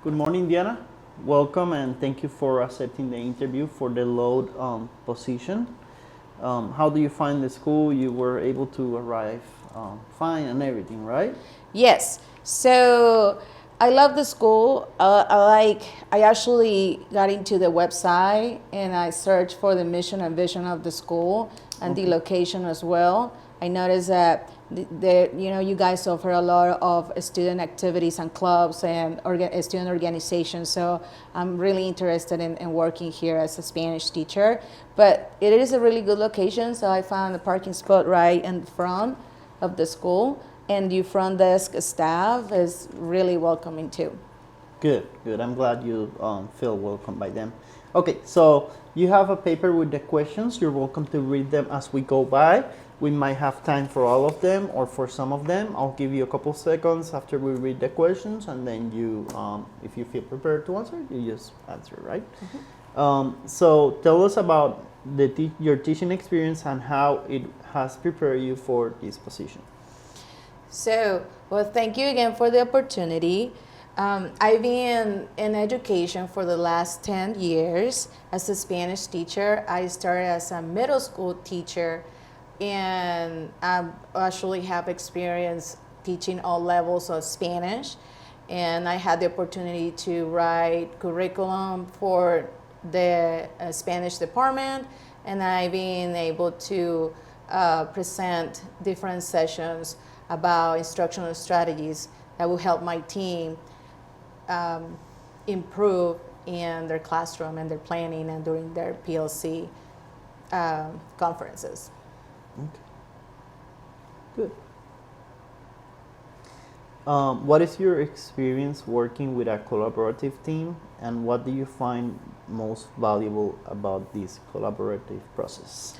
Good morning, Diana. Welcome and thank you for accepting the interview for the load position. How do you find the school? You were able to arrive fine and everything, right? Yes. So I love the school. I actually got into the website and I searched for the mission and vision of the school and the location as well. I noticed that you guys offer a lot of student activities and clubs and student organizations. So I'm really interested in working here as a Spanish teacher. But it is a really good location. So I found a parking spot right in front of the school. And your front desk staff is really welcoming too. Good, good. I'm glad you feel welcome by them. Okay, so you have a paper with the questions. You're welcome to read them as we go by. We might have time for all of them or for some of them. I'll give you a couple seconds after we read the questions, and then you, if you feel prepared to answer, you just answer, right? Mm-hmm. So tell us about your teaching experience and how it has prepared you for this position. So, well, thank you again for the opportunity. I've been in education for the last 10 years as a Spanish teacher. I started as a middle school teacher, and I actually have experience teaching all levels of Spanish. And I had the opportunity to write curriculum for the Spanish department, and I've been able to present different sessions about instructional strategies that will help my team improve in their classroom and their planning and during their PLC conferences. Okay. Good. What is your experience working with a collaborative team, and what do you find most valuable about this collaborative process?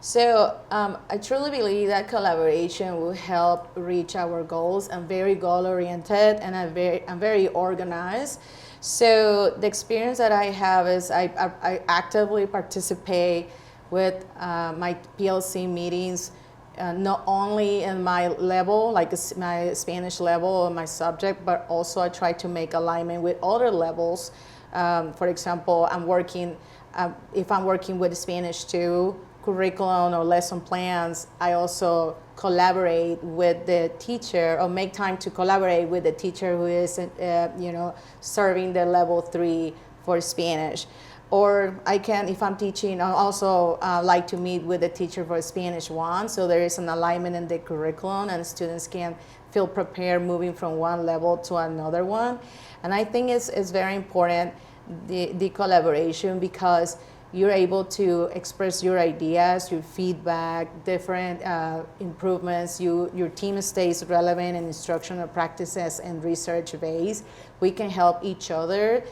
So I truly believe that collaboration will help reach our goals. I'm very goal-oriented and I'm very organized. So the experience that I have is I actively participate with my PLC meetings, not only in my level, like my Spanish level or my subject, but also I try to make alignment with other levels. For example, if I'm working with Spanish 2, curriculum or lesson plans, I also collaborate with the teacher or make time to collaborate with the teacher who is, serving the level 3 for Spanish. Or I can, if I'm teaching, I also like to meet with the teacher for Spanish 1, so there is an alignment in the curriculum and students can feel prepared moving from one level to another one. And I think it's very important, the collaboration, because you're able to express your ideas, your feedback, different improvements. Your team stays relevant in instructional practices and research based. We can help each other.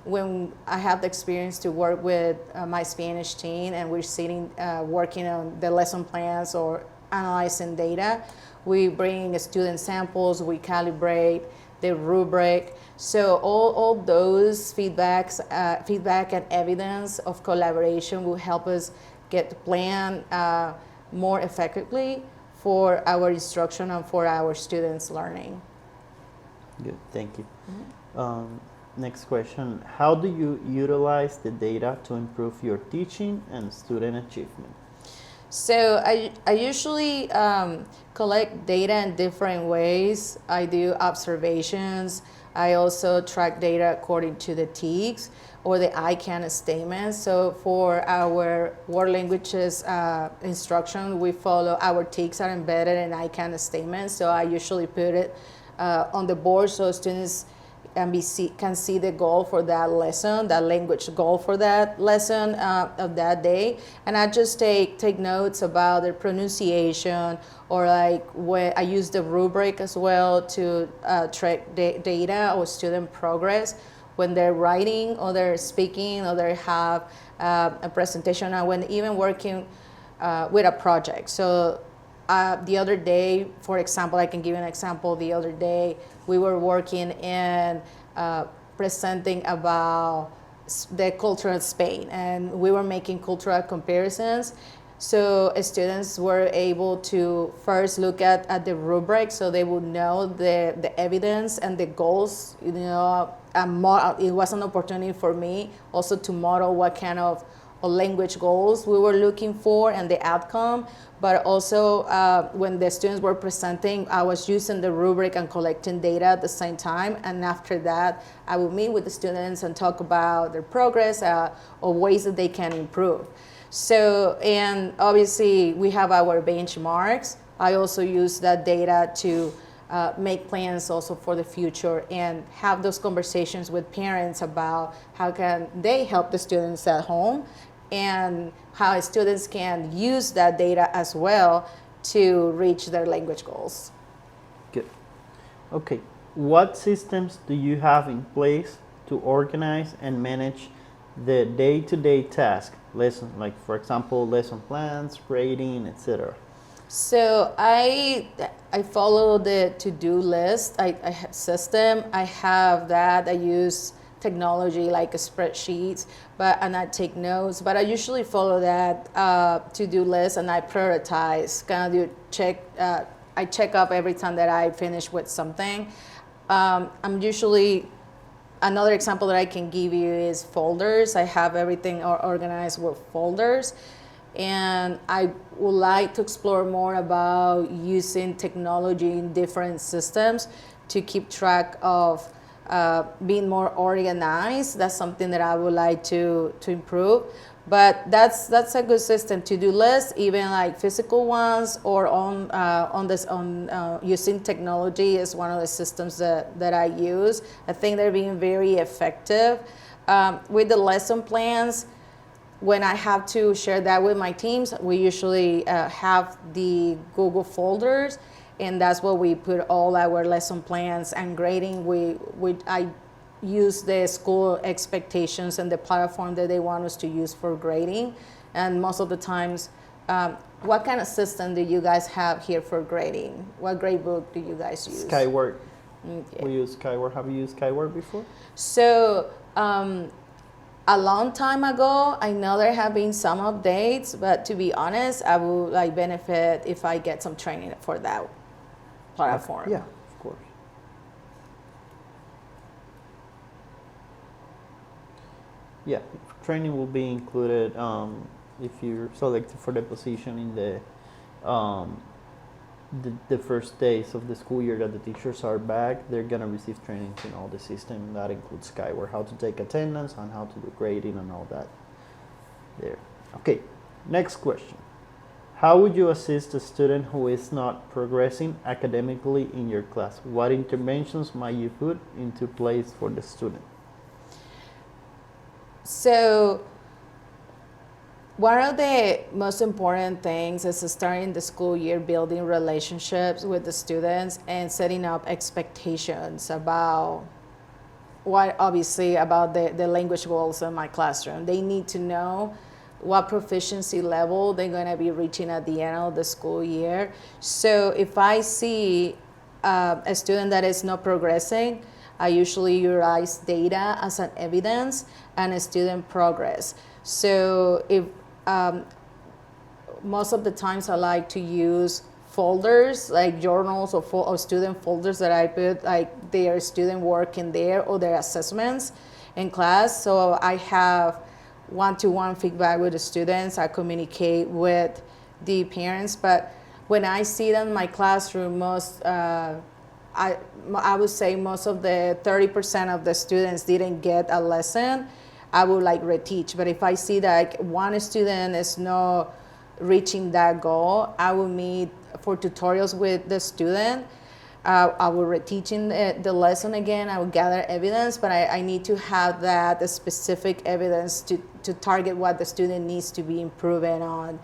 When I have the experience to work with my Spanish team and we're sitting working on the lesson plans or analyzing data, we bring student samples, we calibrate the rubric. So all those feedback and evidence of collaboration will help us get the plan more effectively for our instruction and for our students' learning. Good, thank you. Mm-hmm. Next question, how do you utilize the data to improve your teaching and student achievement? So I usually collect data in different ways. I do observations. I also track data according to the TEKS or the I can statements. So for our world languages instruction, we follow our TEKS are embedded in I can statements. So I usually put it on the board so students can see the goal for that lesson, that language goal for that lesson of that day. And I just take notes about their pronunciation, or like when I use the rubric as well to track data or student progress when they're writing or they're speaking or they have a presentation, and when even working with a project. So the other day, for example, I can give you an example. The other day, we were working in presenting about the culture of Spain, and we were making cultural comparisons So students were able to first look at the rubric, so they would know the evidence and the goals. It was an opportunity for me also to model what kind of language goals we were looking for and the outcome. But also when the students were presenting, I was using the rubric and collecting data at the same time. And after that, I would meet with the students and talk about their progress or ways that they can improve. So, and obviously we have our benchmarks. I also use that data to make plans also for the future and have those conversations with parents about how can they help the students at home and how students can use that data as well to reach their language goals. Good. Okay. What systems do you have in place to organize and manage the day-to-day task, lesson, like for example, lesson plans, grading, etc.? So I follow the to-do list. I have system. I have that. I use technology like a spreadsheet, and I take notes. But I usually follow that to-do list, and I prioritize. I check up every time that I finish with something. I'm usually. Another example that I can give you is folders. I have everything organized with folders. And I would like to explore more about using technology in different systems to keep track of being more organized. That's something that I would like to improve. But that's a good system. To-do list, even like physical ones or using technology is one of the systems that I use. I think they're being very effective. With the lesson plans, when I have to share that with my teams, we usually have the Google folders, and that's where we put all our lesson plans and grading. I use the school expectations and the platform that they want us to use for grading. And most of the times, what kind of system do you guys have here for grading? What grade book do you guys use? Skyward. Okay. We use Skyward. Have you used Skyward before? So a long time ago, I know there have been some updates, but to be honest, I would benefit if I get some training for that platform. Yeah, of course. Yeah, training will be included if you're selected for the position in the first days of the school year that the teachers are back. They're gonna receive training in all the system that includes Skyward, how to take attendance and how to do grading and all that. There. Okay. Next question. How would you assist a student who is not progressing academically in your class? What interventions might you put into place for the student? So one of the most important things is starting the school year building relationships with the students and setting up expectations about the language goals in my classroom. They need to know what proficiency level they're going to be reaching at the end of the school year. So if I see a student that is not progressing, I usually utilize data as an evidence and a student progress. So if most of the times I like to use folders like journals or student folders that I put like their student work in there or their assessments in class. So I have one-to-one feedback with the students. I communicate with the parents, but when I see them in my classroom, I would say most of the 30% of the students didn't get a lesson. I would reteach. But if I see that one student is not reaching that goal, I will meet for tutorials with the student. I will reteaching the lesson again. I will gather evidence, but I need to have the specific evidence to target what the student needs to be improving on,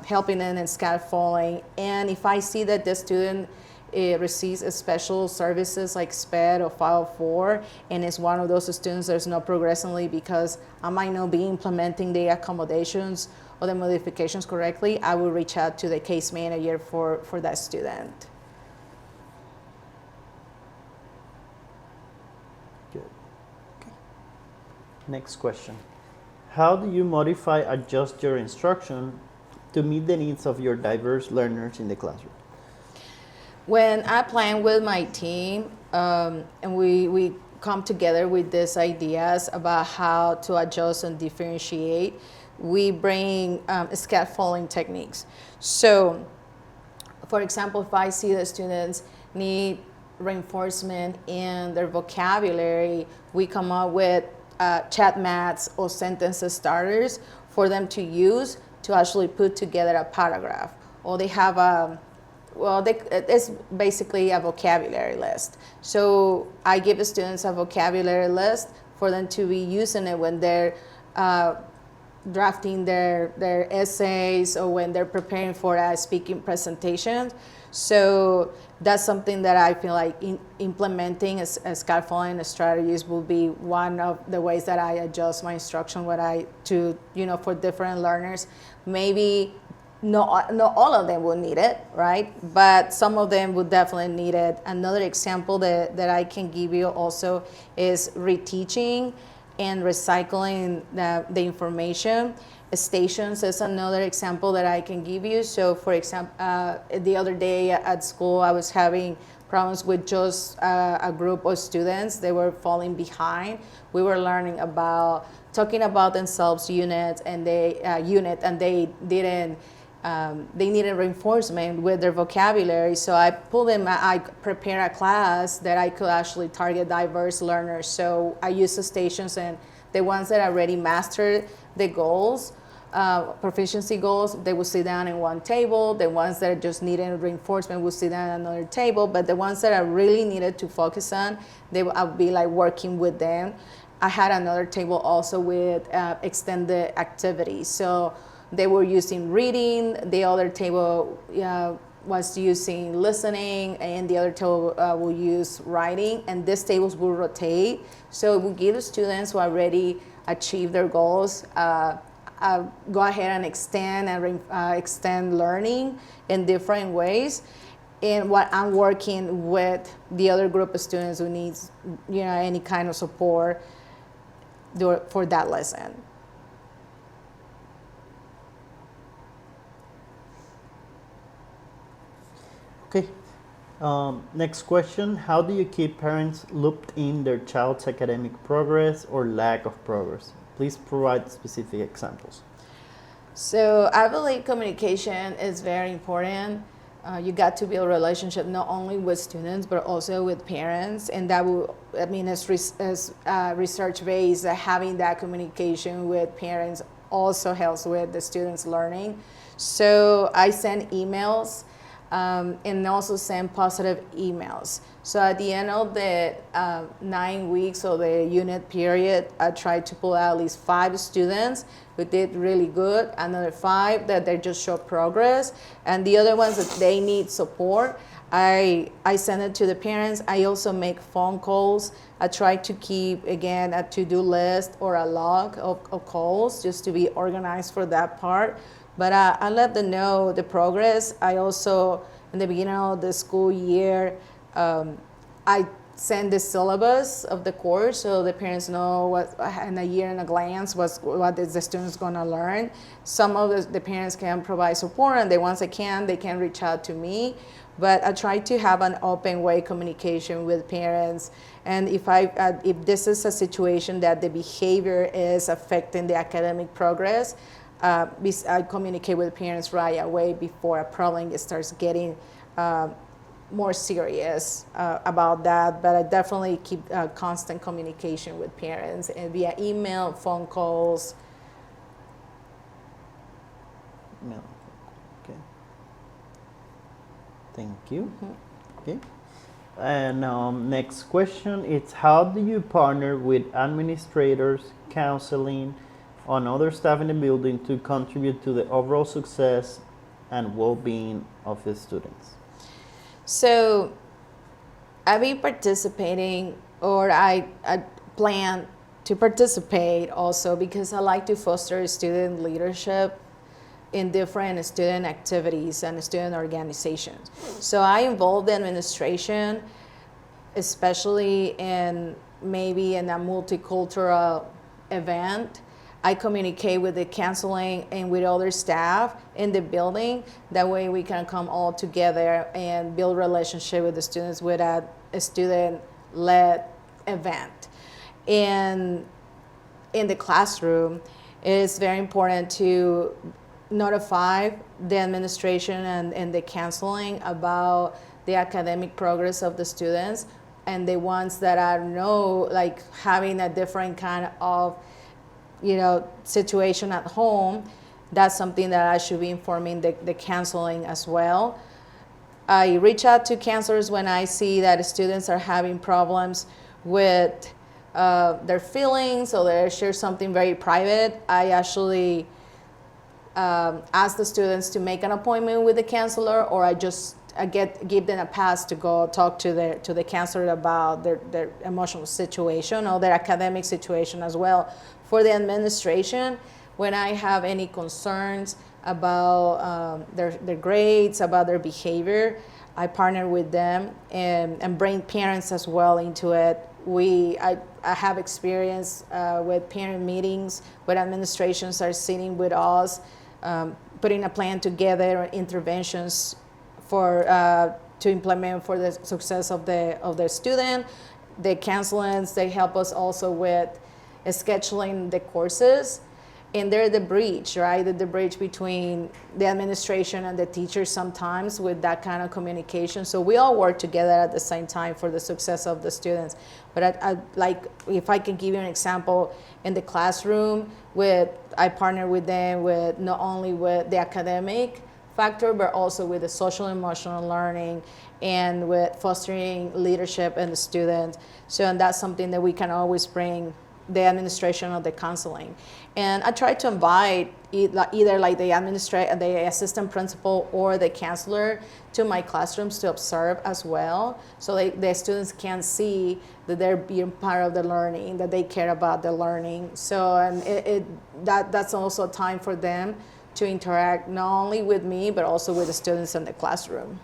helping them in scaffolding. And if I see that the student receives special services like SPED or 504 and is one of those students that's not progressively because I might not be implementing the accommodations or the modifications correctly, I will reach out to the case manager for that student. Good. Okay. Next question. How do you modify, adjust your instruction to meet the needs of your diverse learners in the classroom? When I plan with my team, and we come together with these ideas about how to adjust and differentiate, we bring scaffolding techniques. So, for example, if I see the students need reinforcement in their vocabulary, we come up with chat mats or sentence starters for them to use to actually put together a paragraph. Or they have it's basically a vocabulary list. So I give the students a vocabulary list for them to be using it when they're drafting their essays or when they're preparing for a speaking presentation. So that's something that I feel like implementing as scaffolding strategies will be one of the ways that I adjust my instruction for different learners. Maybe not all of them will need it, right? But some of them would definitely need it. Another example that I can give you also is reteaching and recycling the information. Stations is another example that I can give you. So for example, the other day at school, I was having problems with just a group of students. They were falling behind. We were learning about talking about themselves unit, and they didn't. They needed reinforcement with their vocabulary, so I prepared a class that I could actually target diverse learners. So I used the stations, and the ones that already mastered the goals, proficiency goals, they would sit down in one table. The ones that just needed reinforcement would sit down at another table. But the ones that I really needed to focus on, I would be like working with them. I had another table also with extended activities. So they were using reading, the other table was using listening, and the other table will use writing, and these tables will rotate. So it will give the students who already achieved their goals go ahead and extend learning in different ways. And what I'm working with the other group of students who needs any kind of support for that lesson. Okay. Next question. How do you keep parents looped in their child's academic progress or lack of progress? Please provide specific examples. So I believe communication is very important. You got to build a relationship not only with students but also with parents, and that as research based, having that communication with parents also helps with the students' learning. So I send emails. And also send positive emails. So at the end of the 9 weeks of the unit period, I tried to pull out at least 5 students who did really good, another 5 that they just show progress, and the other ones that they need support. I send it to the parents. I also make phone calls. I try to keep, again, a to-do list or a log of calls just to be organized for that part. But I let them know the progress. I also, in the beginning of the school year, I send the syllabus of the course so the parents know what, in a year in a glance, what is the students going to learn. Some of the parents can provide support, and the ones that can, they can reach out to me. But I try to have an open way communication with parents. And if this is a situation that the behavior is affecting the academic progress, I communicate with parents right away before a problem starts getting more serious about that. But I definitely keep constant communication with parents and via email, phone calls. No. Okay. Thank you. Mm-hmm. Okay. And next question is, how do you partner with administrators, counseling, on other staff in the building to contribute to the overall success and well-being of the students? So I've been participating, or I plan to participate also, because I like to foster student leadership in different student activities and student organizations. So I involve the administration, especially in maybe in a multicultural event. I communicate with the counseling and with other staff in the building. That way we can come all together and build relationship with the students with a student-led event. And in the classroom, it is very important to notify the administration and the counseling about the academic progress of the students, and the ones that are like having a different kind of situation at home. That's something that I should be informing the counseling as well. I reach out to counselors when I see that students are having problems with their feelings, or they share something very private. I actually ask the students to make an appointment with the counselor, or I just give them a pass to go talk to the counselor about their emotional situation or their academic situation as well. For the administration, when I have any concerns about their grades, about their behavior, I partner with them and bring parents as well into it. I have experience with parent meetings where administrations are sitting with us, putting a plan together, interventions to implement for the success of the student. The counselors, they help us also with scheduling the courses. And they're the bridge, right? The bridge between the administration and the teachers sometimes with that kind of communication. So we all work together at the same time for the success of the students. But I like, if I can give you an example, in the classroom, I partner with them with not only with the academic factor, but also with the social emotional learning and with fostering leadership in the students. So, and that's something that we can always bring the administration or the counseling. And I try to invite either like the assistant principal or the counselor to my classrooms to observe as well, so the students can see that they're being part of the learning, that they care about the learning. So, and that's also time for them to interact not only with me, but also with the students in the classroom.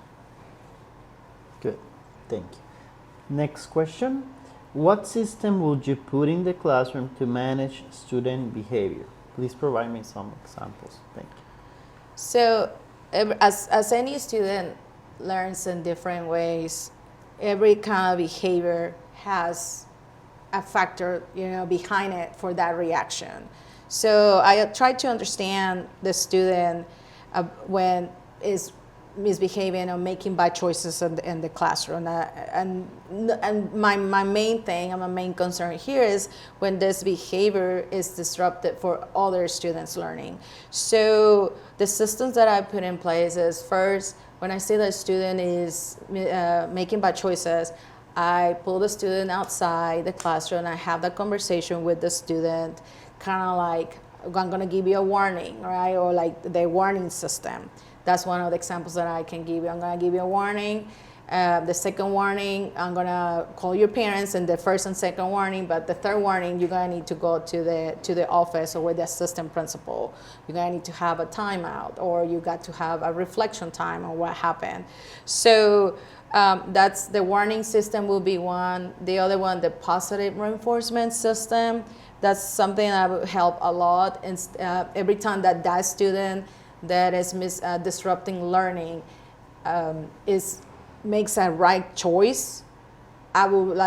Good, thank you. Next question. What system would you put in the classroom to manage student behavior? Please provide me some examples. Thank you. So, as any student learns in different ways, every kind of behavior has a factor, behind it for that reaction. So I try to understand the student when is misbehaving or making bad choices in the classroom. And my main thing and my main concern here is when this behavior is disrupted for other students' learning. So the systems that I put in place is, first, when I see that a student is making bad choices, I pull the student outside the classroom and I have that conversation with the student, kind of like, I'm going to give you a warning, right? Or like the warning system. That's one of the examples that I can give you. I'm going to give you a warning. The second warning, I'm going to call your parents in the first and second warning. But the third warning, you're going to need to go to the office or with the assistant principal. You're going to need to have a timeout, or you got to have a reflection time on what happened. So that's the warning system will be one. The other one, the positive reinforcement system. That's something that would help a lot. And every time that student that is disrupting learning makes a right choice, I would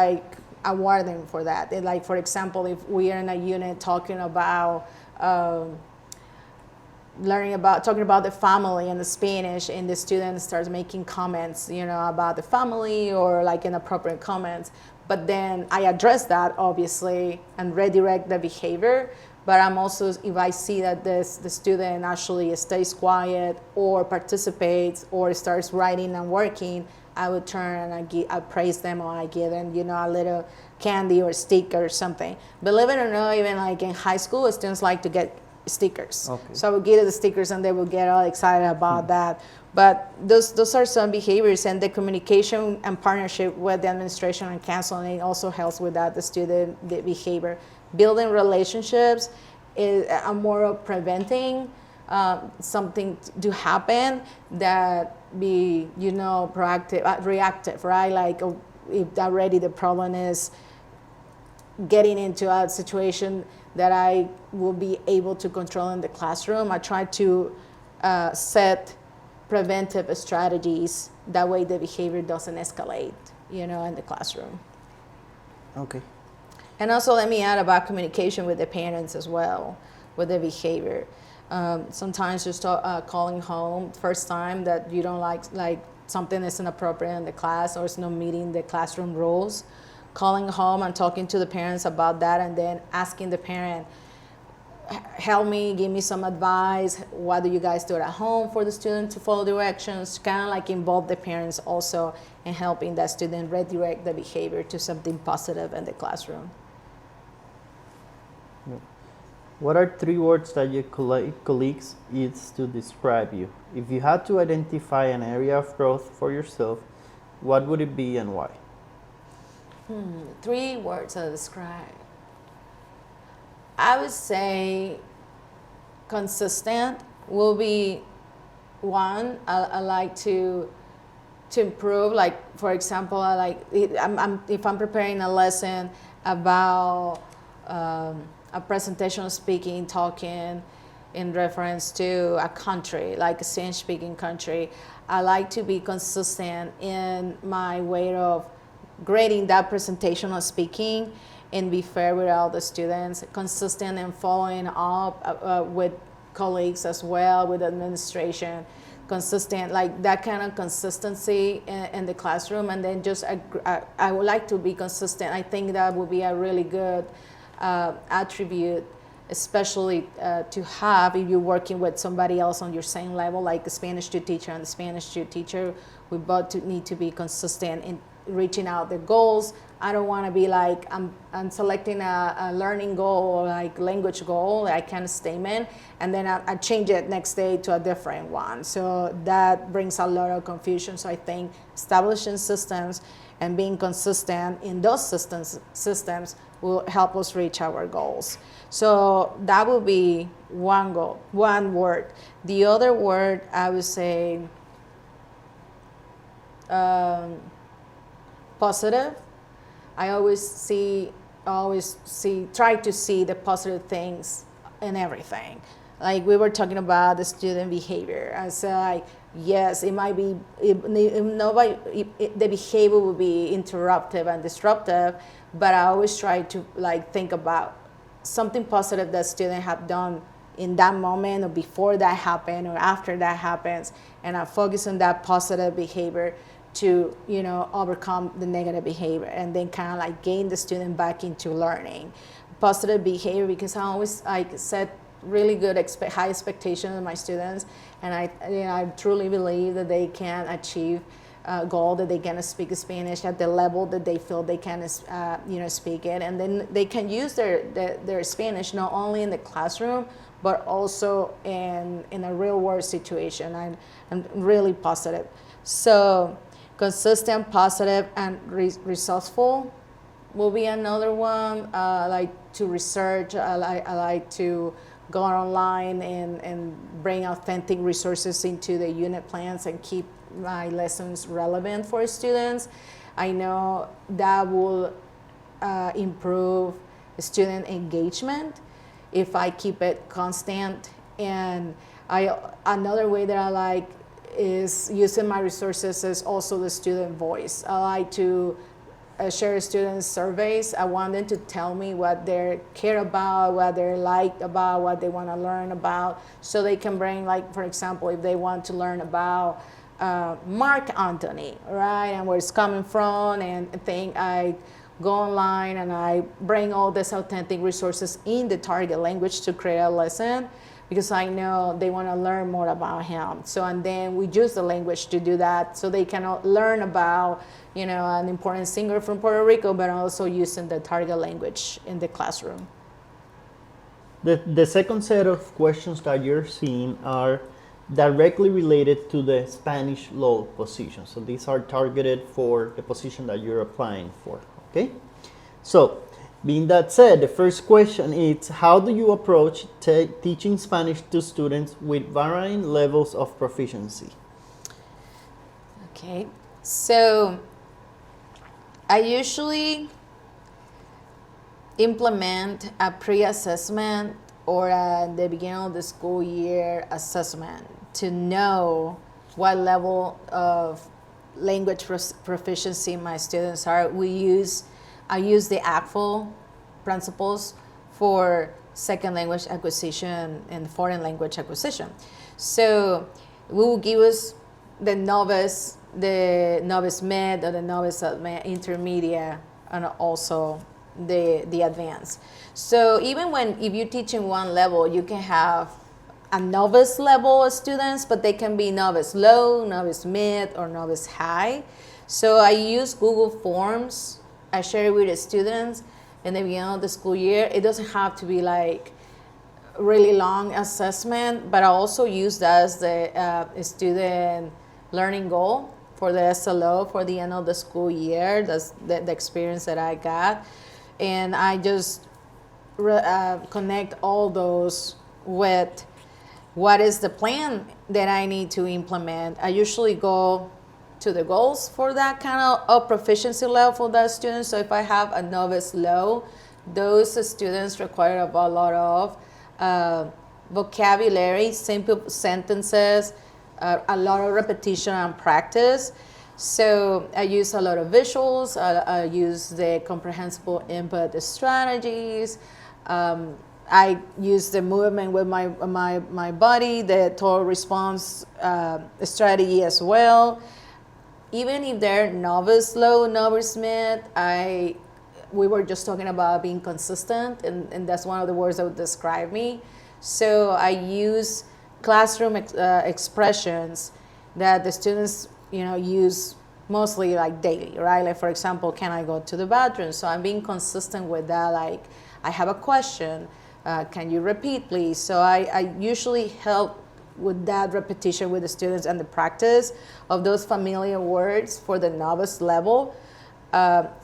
award them for that. Like, for example, if we are in a unit talking about talking about the family and the Spanish, and the student starts making comments, about the family or like inappropriate comments, but then I address that obviously and redirect the behavior. But I'm also, if I see that the student actually stays quiet or participates or starts writing and working, I would turn and I praise them, or I give them, a little candy or sticker or something. Believe it or not, even like in high school, students like to get stickers. Okay. So I would give them the stickers and they will get all excited about that. But those are some behaviors, and the communication and partnership with the administration and counseling also helps with that, the behavior. Building relationships is more of preventing something to happen that be, proactive, reactive, right? Like if already the problem is getting into a situation that I will be able to control in the classroom. I try to set preventive strategies. That way the behavior doesn't escalate, in the classroom. Okay. And also let me add about communication with the parents as well, with the behavior. Sometimes just calling home first time that you don't like something is inappropriate in the class or it's not meeting the classroom rules. Calling home and talking to the parents about that, and then asking the parent, help me, give me some advice. What do you guys do at home for the student to follow directions? Kind of like involve the parents also in helping that student redirect the behavior to something positive in the classroom. What are 3 words that your colleagues use to describe you? If you had to identify an area of growth for yourself, what would it be and why? 3 words to describe. I would say consistent will be one. I like to improve. Like, for example, if I'm preparing a lesson about a presentation speaking, talking in reference to a country, like a Spanish-speaking country, I like to be consistent in my way of grading that presentation or speaking and be fair with all the students, consistent in following up with colleagues as well, with administration, consistent, like that kind of consistency in the classroom. And then just, I would like to be consistent. I think that would be a really good attribute, especially to have if you're working with somebody else on your same level, like a Spanish 2 teacher and the Spanish 2 teacher. We both need to be consistent in reaching out their goals. I don't want to be like, I'm selecting a learning goal or like language goal, like kind of statement, and then I change it next day to a different one. So that brings a lot of confusion. So I think establishing systems and being consistent in those systems will help us reach our goals. So that would be one goal, one word. The other word, I would say positive. I try to see the positive things in everything. Like we were talking about the student behavior. I said, like, yes, it might be, the behavior will be interruptive and disruptive, but I always try to like think about something positive that students have done in that moment or before that happened or after that happens, and I focus on that positive behavior to overcome the negative behavior and then kind of like gain the student back into learning. Positive behavior, because I always set really good high expectations of my students, and I truly believe that they can achieve a goal, that they can speak Spanish at the level that they feel they can speak it, and then they can use their Spanish not only in the classroom but also in a real world situation. I'm really positive. So consistent, positive, and resourceful will be another one. I like to research. I like to go online and bring authentic resources into the unit plans and keep my lessons relevant for students. I know that will improve student engagement if I keep it constant. And another way that I like is using my resources is also the student voice. I like to share student surveys. I want them to tell me what they care about, what they like about, what they want to learn about, so they can bring, like, for example, if they want to learn about Mark Antony, right, and where it's coming from, and I go online and I bring all these authentic resources in the target language to create a lesson, because I know they want to learn more about him. So, and then we use the language to do that, so they can learn about, an important singer from Puerto Rico, but also using the target language in the classroom. The second set of questions that you're seeing are directly related to the Spanish law position. So these are targeted for the position that you're applying for, okay? So, being that said, the first question is, how do you approach teaching Spanish to students with varying levels of proficiency? Okay, so I usually implement a pre-assessment or at the beginning of the school year assessment to know what level of language proficiency my students are. I use the EDLE principles for second language acquisition and foreign language acquisition. So we will give us the novice mid or the novice intermediate, and also the advanced. So even if you teach in one level, you can have a novice level of students, but they can be novice low, novice mid, or novice high. So I use Google Forms. I share it with the students in the beginning of the school year. It doesn't have to be like really long assessment, but I also use that as the student learning goal for the SLO for the end of the school year. That's the experience that I got. And I just connect all those with what is the plan that I need to implement. I usually go to the goals for that kind of proficiency level for that student. So if I have a novice low, those students require a lot of vocabulary, simple sentences, a lot of repetition and practice. So I use a lot of visuals. I use the comprehensible input strategies. I use the movement with my body, the total response strategy as well. Even if they're novice low, novice mid, we were just talking about being consistent, and that's one of the words that would describe me. So I use classroom expressions that the students, use mostly like daily, right? Like, for example, can I go to the bathroom? So I'm being consistent with that. Like, I have a question. Can you repeat, please? So I usually help with that repetition with the students and the practice of those familiar words for the novice level.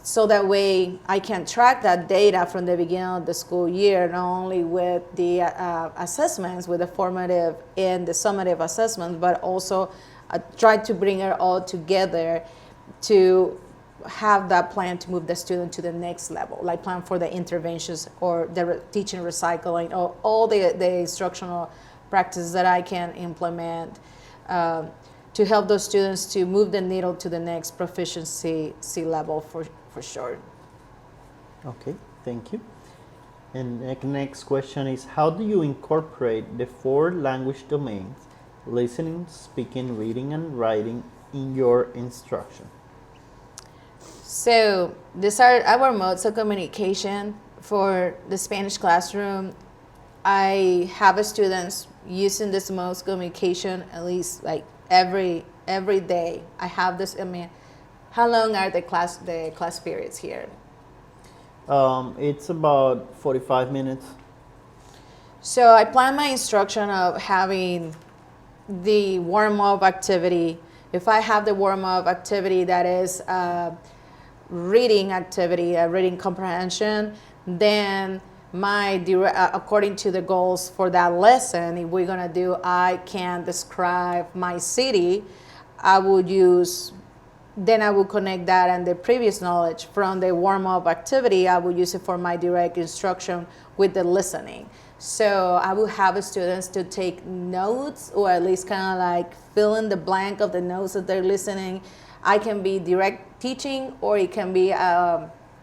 So that way I can track that data from the beginning of the school year, not only with the assessments, with the formative and the summative assessments, but also try to bring it all together to have that plan to move the student to the next level, like plan for the interventions or the teaching recycling, or all the instructional practices that I can implement to help those students to move the needle to the next proficiency level for sure. Okay, thank you. And the next question is, how do you incorporate the 4 language domains, listening, speaking, reading, and writing, in your instruction? So these are our modes of communication for the Spanish classroom. I have students using this modes of communication at least like every day. I have this. How long are the class periods here? It's about 45 minutes. So I plan my instruction of having the warm-up activity. If I have the warm-up activity that is reading activity, reading comprehension, then according to the goals for that lesson, if we're gonna do I can describe my city, I would connect that and the previous knowledge from the warm-up activity. I would use it for my direct instruction with the listening. So I would have students to take notes, or at least kind of like fill in the blank of the notes that they're listening. I can be direct teaching, or it can be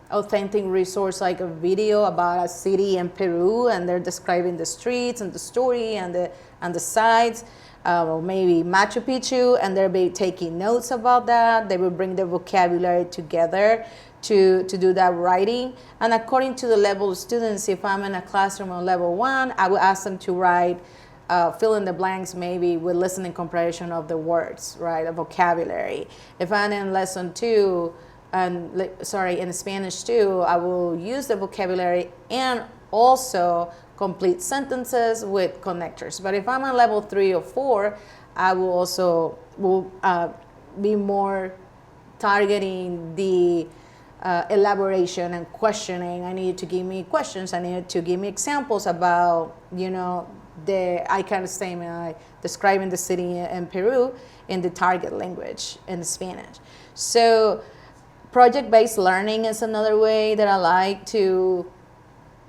authentic resource like a video about a city in Peru, and they're describing the streets and the story and the sites, or maybe Machu Picchu, and they'll be taking notes about that. They will bring the vocabulary together to do that writing. And according to the level of students, if I'm in a classroom on level 1, I will ask them to write fill in the blanks maybe with listening comprehension of the words, right, the vocabulary. If I'm in lesson 2, in Spanish 2, I will use the vocabulary and also complete sentences with connectors. But if I'm on level 3 or 4, I will also be more targeting the elaboration and questioning. I need to give me questions. I need to give me examples about, I can statement describing the city in Peru in the target language in Spanish. So project-based learning is another way that I like to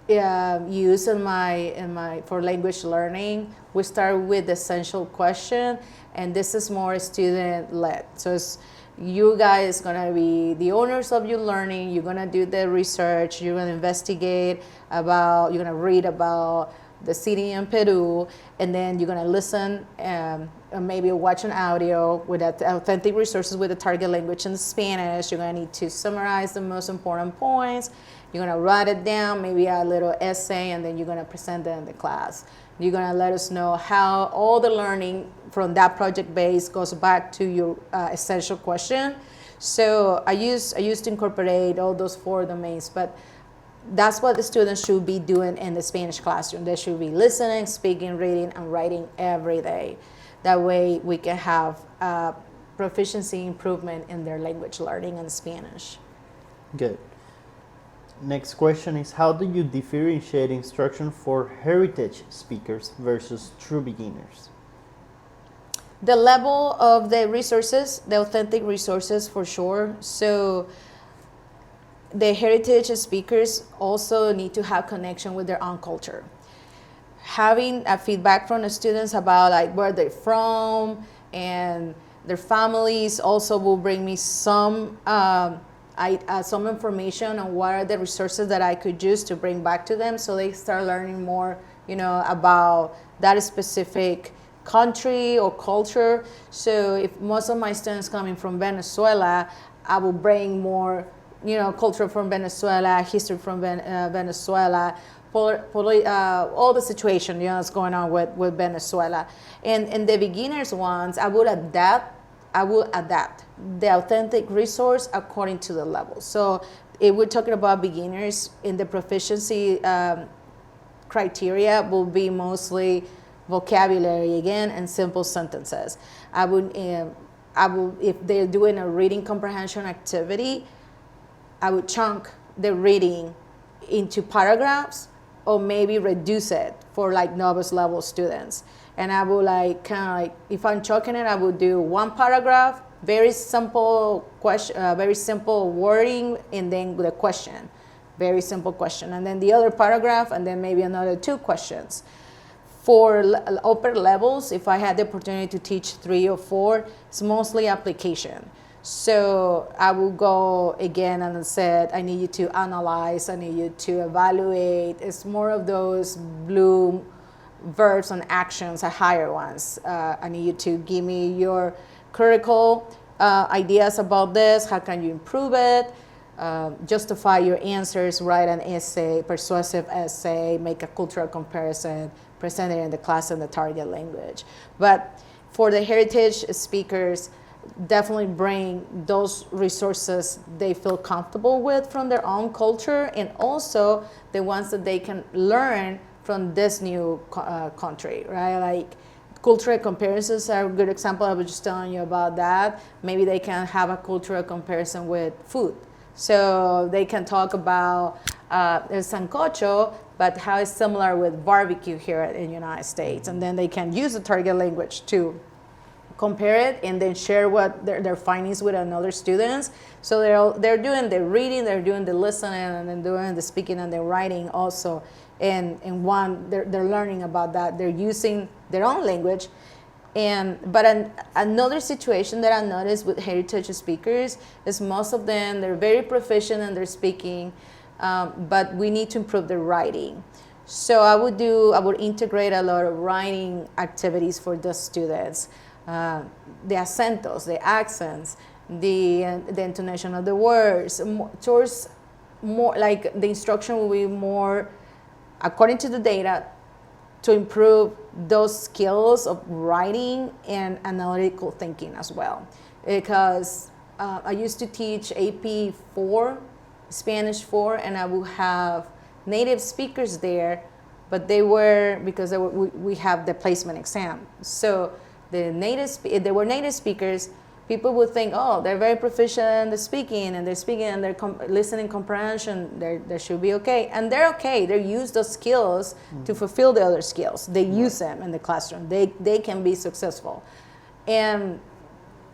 use in my for language learning. We start with the essential question, and this is more student led. So it's you guys gonna be the owners of your learning. You're gonna do the research. You're gonna investigate about. You're gonna read about the city in Peru, and then you're gonna listen and maybe watch an audio with authentic resources with the target language in Spanish. You're gonna need to summarize the most important points. You're gonna write it down, maybe a little essay, and then you're gonna present it in the class. You're gonna let us know how all the learning from that project base goes back to your essential question. So I used to incorporate all those 4 domains, but that's what the students should be doing in the Spanish classroom. They should be listening, speaking, reading, and writing every day. That way we can have proficiency improvement in their language learning in Spanish. Good. Next question is, how do you differentiate instruction for heritage speakers versus true beginners? The level of the resources, the authentic resources for sure. So the heritage speakers also need to have connection with their own culture. Having a feedback from the students about like where they're from and their families also will bring me some information on what are the resources that I could use to bring back to them, so they start learning more, about that specific country or culture. So if most of my students coming from Venezuela, I will bring more, culture from Venezuela, history from Venezuela, all the situation that's going on with Venezuela. And the beginners ones, I will adapt the authentic resource according to the level. So if we're talking about beginners, in the proficiency criteria will be mostly vocabulary again and simple sentences. I would if they're doing a reading comprehension activity, I would chunk the reading into paragraphs or maybe reduce it for like novice level students. And I would if I'm chunking it, I would do 1 paragraph, very simple question, very simple wording, and then the question, very simple question, and then the other paragraph, and then maybe another 2 questions. For upper levels, if I had the opportunity to teach 3 or 4, it's mostly application. So I will go again and said, I need you to analyze, I need you to evaluate. It's more of those blue verbs and actions, higher ones. I need you to give me your critical ideas about this. How can you improve it? Justify your answers, write an essay, persuasive essay, make a cultural comparison, present it in the class in the target language. But for the heritage speakers, definitely bring those resources they feel comfortable with from their own culture, and also the ones that they can learn from this new country, right? Like cultural comparisons are a good example. I was just telling you about that. Maybe they can have a cultural comparison with food. So they can talk about el sancocho, but how it's similar with barbecue here in the United States. And then they can use the target language to compare it and then share what their findings with another students. So they're doing the reading, they're doing the listening, and then doing the speaking and the writing also. And one, they're learning about that. They're using their own language. But another situation that I noticed with heritage speakers is most of them, they're very proficient in their speaking, but we need to improve their writing. So I would integrate a lot of writing activities for the students. The acentos, the accents, the intonation of the words, towards more like the instruction will be more according to the data to improve those skills of writing and analytical thinking as well. Because I used to teach AP 4, Spanish 4, and I would have native speakers there, but they were we have the placement exam. So if they were native speakers, people would think, oh, they're very proficient in the speaking and their listening comprehension, they should be okay. And they're okay. They use those skills to fulfill the other skills. They use them in the classroom. They can be successful. And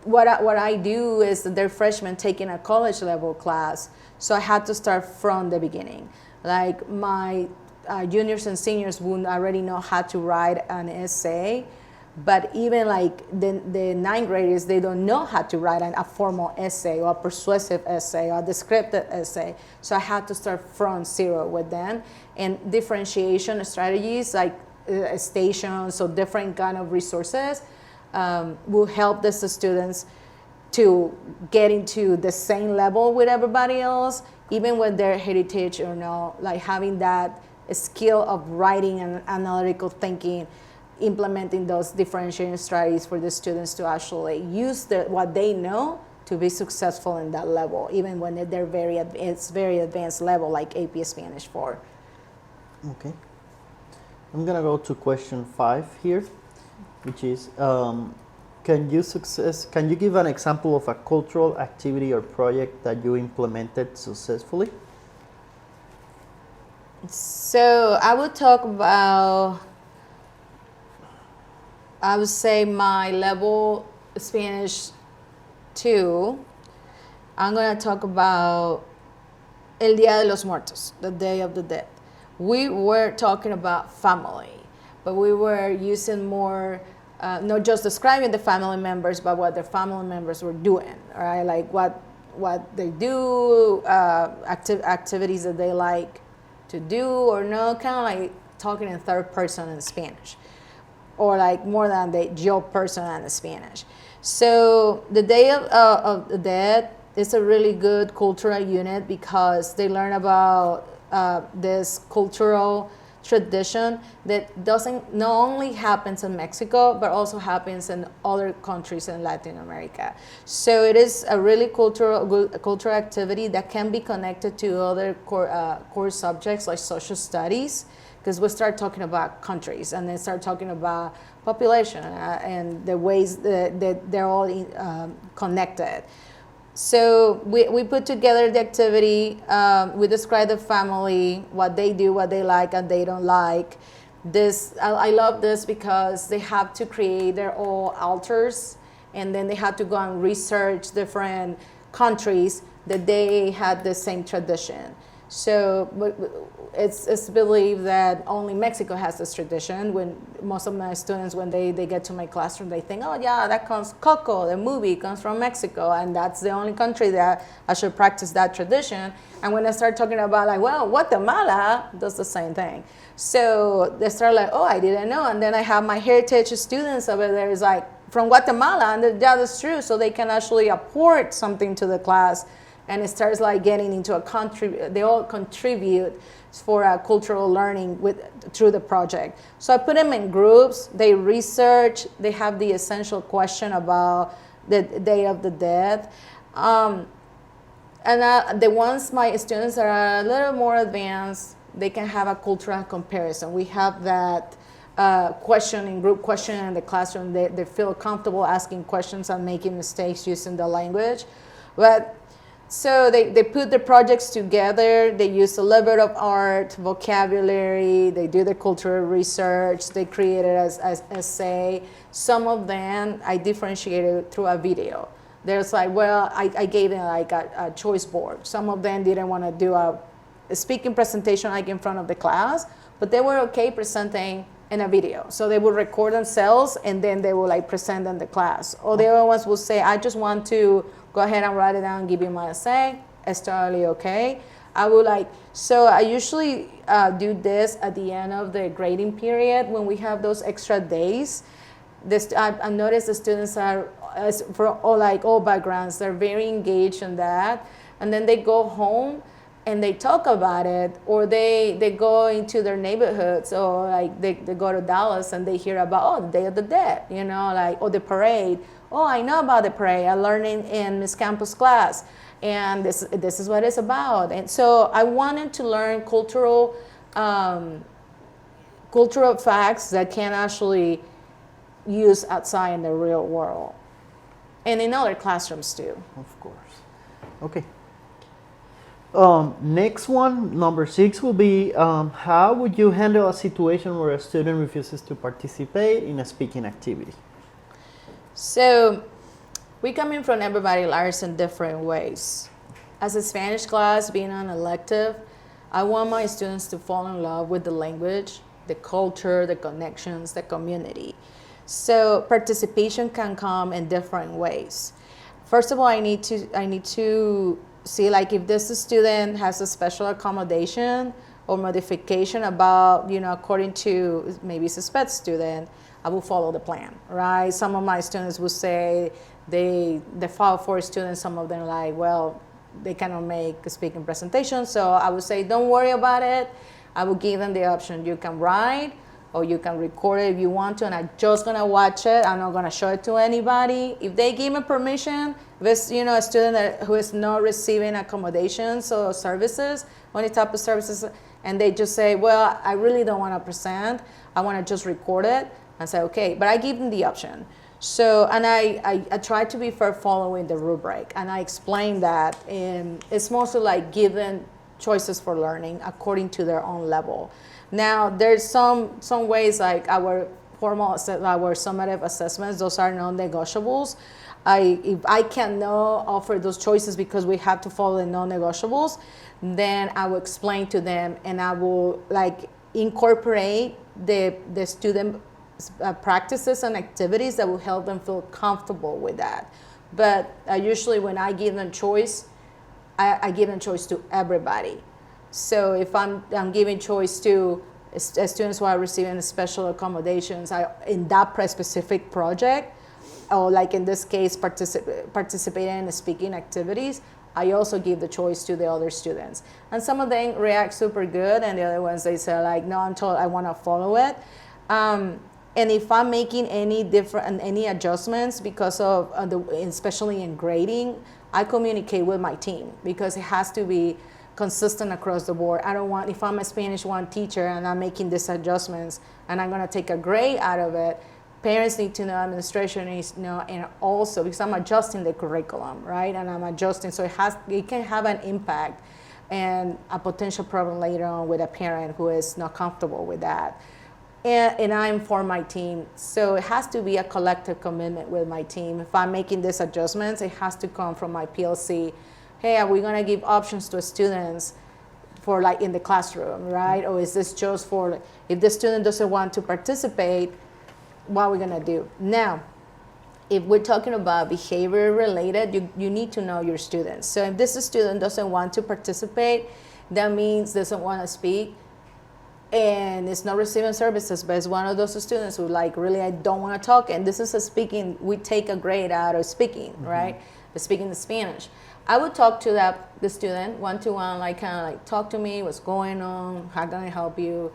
what I do is that they're freshmen taking a college level class, so I had to start from the beginning. Like my juniors and seniors would already know how to write an essay, but even like the ninth graders, they don't know how to write a formal essay or a persuasive essay or a descriptive essay. So I had to start from zero with them, and differentiation strategies like stations or different kind of resources will help the students to get into the same level with everybody else, even with their heritage or no, like having that skill of writing and analytical thinking, implementing those differentiation strategies for the students to actually use what they know to be successful in that level, even when they're very advanced level like AP Spanish 4. Okay. I'm gonna go to question 5 here, which is, can you give an example of a cultural activity or project that you implemented successfully? So I would talk about, I would say my level Spanish 2, I'm going to talk about El Día de los Muertos, the Day of the Dead. We were talking about family, but we were using more, not just describing the family members, but what the family members were doing, right? Like what they do, activities that they like to do or no, kind of like talking in third person in Spanish, or like more than the yo persona in Spanish. So the Day of the Dead is a really good cultural unit because they learn about this cultural tradition that doesn't not only happens in Mexico but also happens in other countries in Latin America. So it is a really cultural activity that can be connected to other core subjects like social studies, because we start talking about countries and then start talking about population and the ways that they're all connected. So we put together the activity, we describe the family, what they do, what they like and they don't like. I love this because they have to create their own altars, and then they have to go and research different countries that they had the same tradition. So it's believed that only Mexico has this tradition. When most of my students, when they get to my classroom, they think, oh yeah, that comes Coco, the movie comes from Mexico, and that's the only country that I should practice that tradition. And when I start talking about like, well, Guatemala does the same thing. So they start like, oh, I didn't know. And then I have my heritage students over there is like from Guatemala, and that is true. So they can actually apport something to the class. And it starts like getting into a country, they all contribute for cultural learning through the project. So I put them in groups, they research, they have the essential question about the Day of the Dead. And the ones my students are a little more advanced, they can have a cultural comparison. We have that group question in the classroom. They feel comfortable asking questions and making mistakes using the language. But so they put the projects together, they use a little bit of art, vocabulary, they do the cultural research, they create it as essay. Some of them I differentiated through a video. There's like, well, I gave them like a choice board. Some of them didn't want to do a speaking presentation like in front of the class, but they were okay presenting in a video. So they would record themselves and then they would like present in the class. Or the other ones would say, I just want to go ahead and write it down and give you my essay. It's totally okay. I would like, so I usually do this at the end of the grading period when we have those extra days. I noticed the students are, for all backgrounds, they're very engaged in that. And then they go home and they talk about it, or they go into their neighborhoods, or like they go to Dallas and they hear about, oh, the Day of the Dead, you know, like, or the parade. Oh, I know about the parade. I learned in Miss Campos' class, and this is what it's about. And so I wanted to learn cultural facts that can actually use outside in the real world, and in other classrooms too. Of course. Okay. Next one, number 6, will be how would you handle a situation where a student refuses to participate in a speaking activity? So we come in from everybody learns in different ways. As a Spanish class, being an elective, I want my students to fall in love with the language, the culture, the connections, the community. So participation can come in different ways. First of all, I need to see, like, if this student has a special accommodation or modification about, according to, maybe it's a SPED student, I will follow the plan, right? Some of my students will say the file for students, some of them like, well, they cannot make a speaking presentation. So I would say, don't worry about it. I will give them the option. You can write or you can record it if you want to, and I'm just gonna watch it. I'm not gonna show it to anybody. If they give me permission, if it's, a student who is not receiving accommodations or services, any type of services, and they just say, well, I really don't wanna present, I wanna just record it, and say, okay, but I give them the option. So, and I try to be fair following the rubric, and I explain that, and it's mostly like given choices for learning according to their own level. Now, there's some ways, like our summative assessments, those are non-negotiables. If I cannot offer those choices because we have to follow the non-negotiables, then I will explain to them, and I will like incorporate the student practices and activities that will help them feel comfortable with that. But usually when I give them choice, I give them choice to everybody. So if I'm giving choice to students who are receiving special accommodations in that specific project, or like in this case, participating in the speaking activities, I also give the choice to the other students. And some of them react super good, and the other ones, they say like, no, I'm told I want to follow it. And if I'm making any adjustments because of especially in grading, I communicate with my team because it has to be consistent across the board. I don't want, if I'm a Spanish 1 teacher and I'm making these adjustments and I'm gonna take a grade out of it, parents need to know, administration needs to know, and also because I'm adjusting the curriculum, right? And I'm adjusting, so it can have an impact and a potential problem later on with a parent who is not comfortable with that. And I inform my team. So it has to be a collective commitment with my team. If I'm making these adjustments, it has to come from my PLC. Hey, are we gonna give options to students for like in the classroom, right? Or is this just for, if the student doesn't want to participate, what are we gonna do? Now, if we're talking about behavior related, you need to know your students. So if this student doesn't want to participate, that means doesn't wanna speak, and it's not receiving services, but it's one of those students who like, really, I don't want to talk, and this is a speaking, we take a grade out of speaking, right? The speaking the Spanish. I would talk to the student one-to-one, like kind of like, talk to me, what's going on, how can I help you?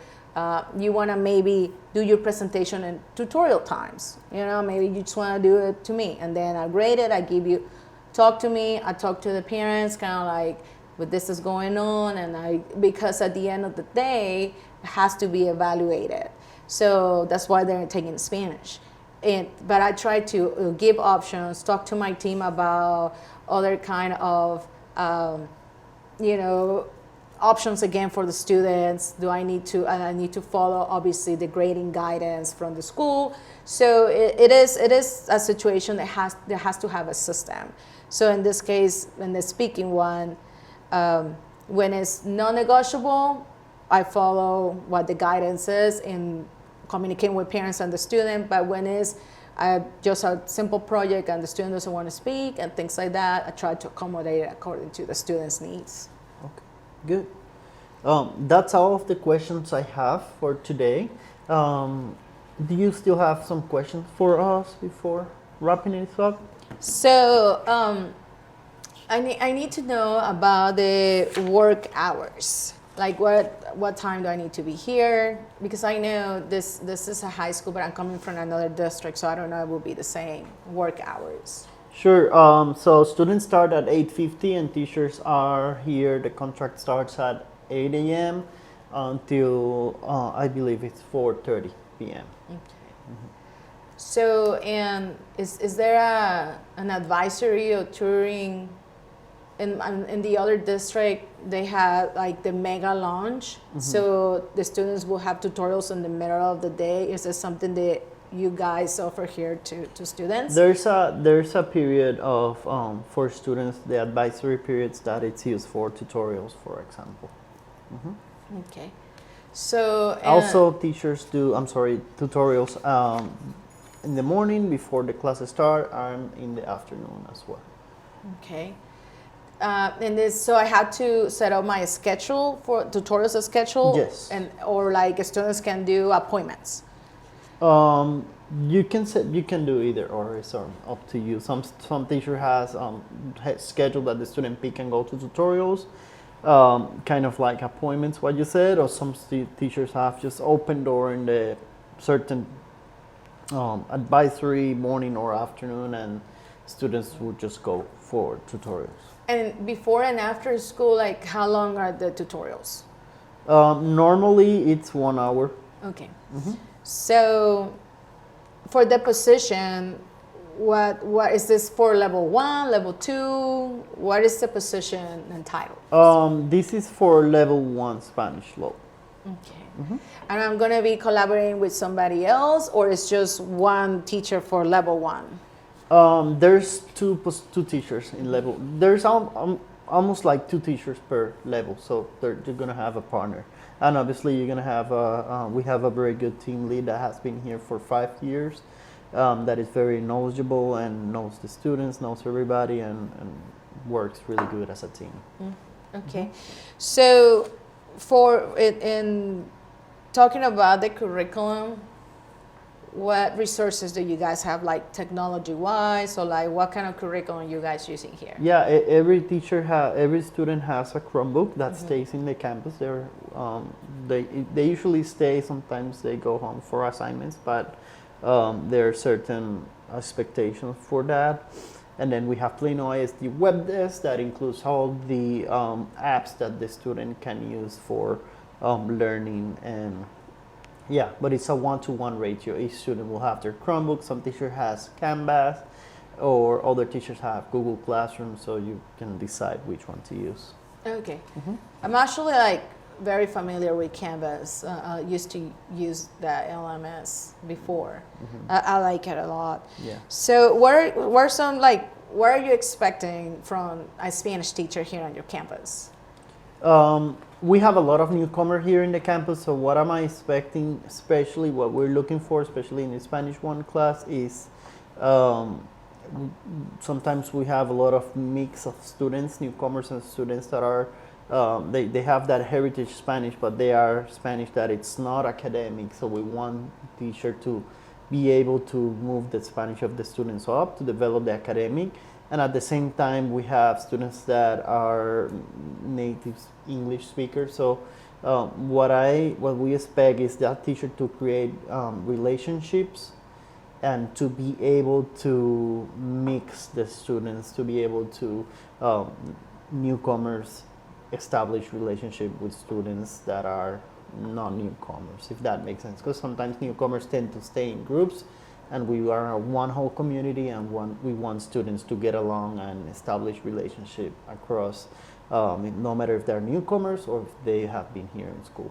You want to maybe do your presentation in tutorial times, maybe you just want to do it to me, and then I grade it, I give you, talk to me, I talk to the parents, kind of like, what this is going on, and because at the end of the day, it has to be evaluated. So that's why they're taking Spanish. But I try to give options, talk to my team about other kind of, options again for the students. I need to follow, obviously, the grading guidance from the school. So it is a situation that has to have a system. So in this case, in the speaking one, when it's non-negotiable, I follow what the guidance is in communicating with parents and the student. But when it's just a simple project and the student doesn't want to speak and things like that, I try to accommodate it according to the student's needs. Okay, good. That's all of the questions I have for today. Do you still have some questions for us before wrapping it up? So I need to know about the work hours. Like what time do I need to be here? Because I know this is a high school, but I'm coming from another district, so I don't know if it will be the same work hours. Sure. So students start at 8:50 and teachers are here. The contract starts at 8 a.m. until I believe it's 4:30 p.m. Okay. Mm-hmm. So, and is there an advisory or touring? In the other district, they have like the mega launch. Mm-hmm. So the students will have tutorials in the middle of the day. Is this something that you guys offer here to students? There's a period of for students, the advisory periods that it's used for tutorials, for example. Okay. So Also, teachers do, I'm sorry, tutorials in the morning before the classes start and in the afternoon as well. okay. And this, so I had to set up my schedule for tutorials schedule, Yes. and or like students can do appointments. You can set, you can do either or. It's up to you. Some teacher has scheduled that the student pick and go to tutorials, kind of like appointments, what you said, or some teachers have just open door in the certain advisory morning or afternoon, and students would just go for tutorials. And before and after school, like how long are the tutorials? Normally, it's 1 hour. Okay. So for the position, what is this for? Level 1, level 2? What is the position and title? This is for level 1 Spanish law. Okay. And I'm gonna be collaborating with somebody else, or it's just one teacher for level 1? There's two teachers in level. There's almost like 2 teachers per level, so you're gonna have a partner, and obviously you're gonna have we have a very good team lead that has been here for 5 years, that is very knowledgeable and knows the students, knows everybody, and works really good as a team. Okay. So for it, in talking about the curriculum, what resources do you guys have, like technology-wise, or like what kind of curriculum you guys using here? Yeah, every student has a Chromebook that stays in the campus. They usually stay. Sometimes they go home for assignments, but there are certain expectations for that. And then we have Plano ISD web desk that includes all the apps that the student can use for learning. And yeah, but it's a 1-to-1 ratio. Each student will have their Chromebook. Some teacher has Canvas, or other teachers have Google Classroom, so you can decide which one to use. Okay. I'm actually like very familiar with Canvas. I used to use the LMS before. I like it a lot. Yeah. So what are you expecting from a Spanish teacher here on your campus? We have a lot of newcomers here in the campus, so what am I expecting, especially what we're looking for, especially in the Spanish 1 class, is sometimes we have a lot of mix of students, newcomers and students that are, they have that heritage Spanish, but they are Spanish that it's not academic, so we want teacher to be able to move the Spanish of the students up to develop the academic. And at the same time, we have students that are native English speakers. So what we expect is that teacher to create relationships and to be able to mix the students, to be able to newcomers establish relationship with students that are not newcomers, if that makes sense. Because sometimes newcomers tend to stay in groups, and we are one whole community, and we want students to get along and establish relationship across, no matter if they're newcomers or if they have been here in school.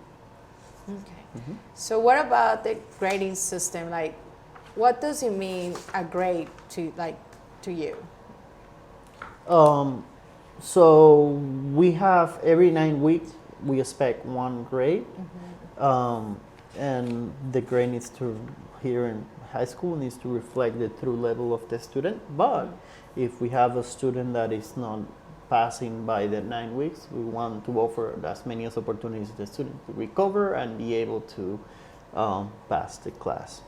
Okay. So what about the grading system? Like, what does it mean a grade to you? So we have every 9 weeks we expect 1 grade, and the grade needs to here in high school needs to reflect the true level of the student. But if we have a student that is not passing by the 9 weeks, we want to offer as many as opportunities to the student to recover and be able to pass the class.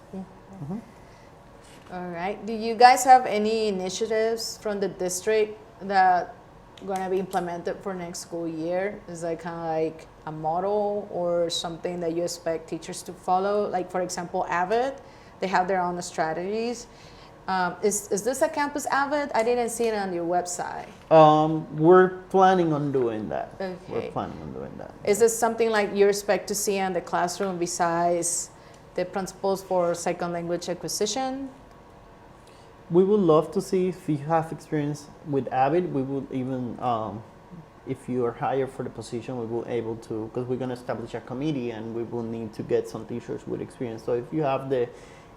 All right. Do you guys have any initiatives from the district that are going to be implemented for next school year? Is that kind of like a model or something that you expect teachers to follow? Like, for example, AVID, they have their own strategies. Is this a campus AVID? I didn't see it on your website. We're planning on doing that. Okay. We're planning on doing that. Is this something like you expect to see in the classroom besides the principles for second language acquisition? We would love to see if you have experience with AVID. We would even, if you are hired for the position, we will able to, because we're going to establish a committee and we will need to get some teachers with experience. So if you have the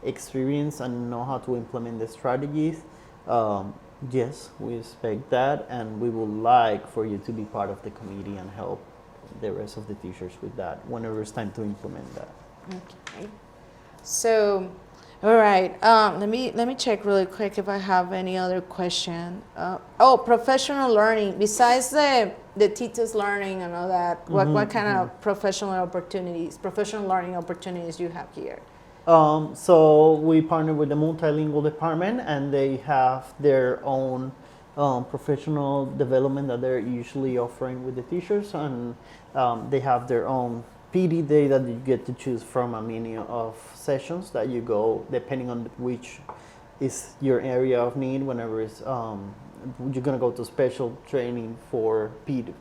experience and know how to implement the strategies, yes, we expect that, and we would like for you to be part of the committee and help the rest of the teachers with that whenever it's time to implement that. Okay. So, all right. Let me check really quick if I have any other question. Professional learning. Besides the teachers learning and all that, what kind of professional learning opportunities you have here? So we partner with the multilingual department, and they have their own professional development that they're usually offering with the teachers, and they have their own PD day that you get to choose from a menu of sessions that you go depending on which is your area of need. Whenever it's you're gonna go to special training for PD.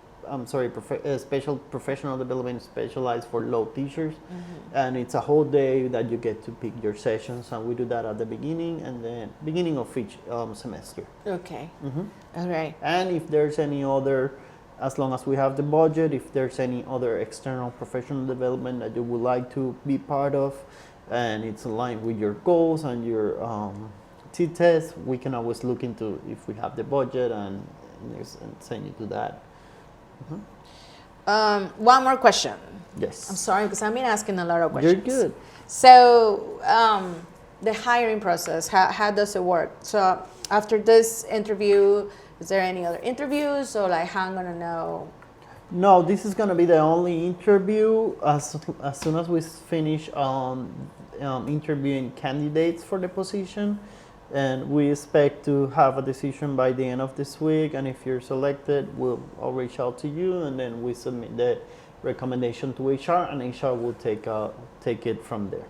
Special professional development specialized for low teachers, and it's a whole day that you get to pick your sessions, and we do that at the beginning and then beginning of each semester. Okay. All right. And if there's any other, as long as we have the budget, if there's any other external professional development that you would like to be part of, and it's aligned with your goals and your T-test, we can always look into if we have the budget and send you to that. One more question. Yes. I'm sorry because I've been asking a lot of questions. You're good. So, the hiring process, how does it work? So, after this interview, is there any other interviews, or like how I'm gonna know? No, this is gonna be the only interview. As soon as we finish interviewing candidates for the position, and we expect to have a decision by the end of this week. And if you're selected, I'll reach out to you, and then we submit the recommendation to HR, and HR will take it from there.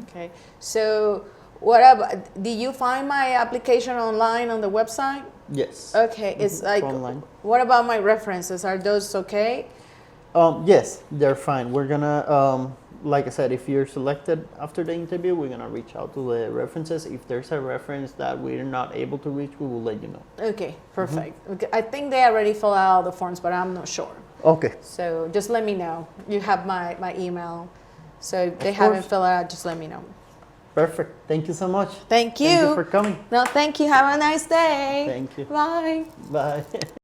Okay. So, what about? Did you find my application online on the website? Yes. Okay. It's like. Online. What about my references? Are those okay? Yes, they're fine. We're gonna. Like I said, if you're selected after the interview, we're gonna reach out to the references. If there's a reference that we're not able to reach, we will let you know. Okay, perfect. Okay, I think they already filled out the forms, but I'm not sure. Okay. So just let me know. You have my email. So if they haven't filled out, just let me know. Perfect. Thank you so much. Thank you. Thank you for coming. No, thank you. Have a nice day. Thank you. Bye. Bye.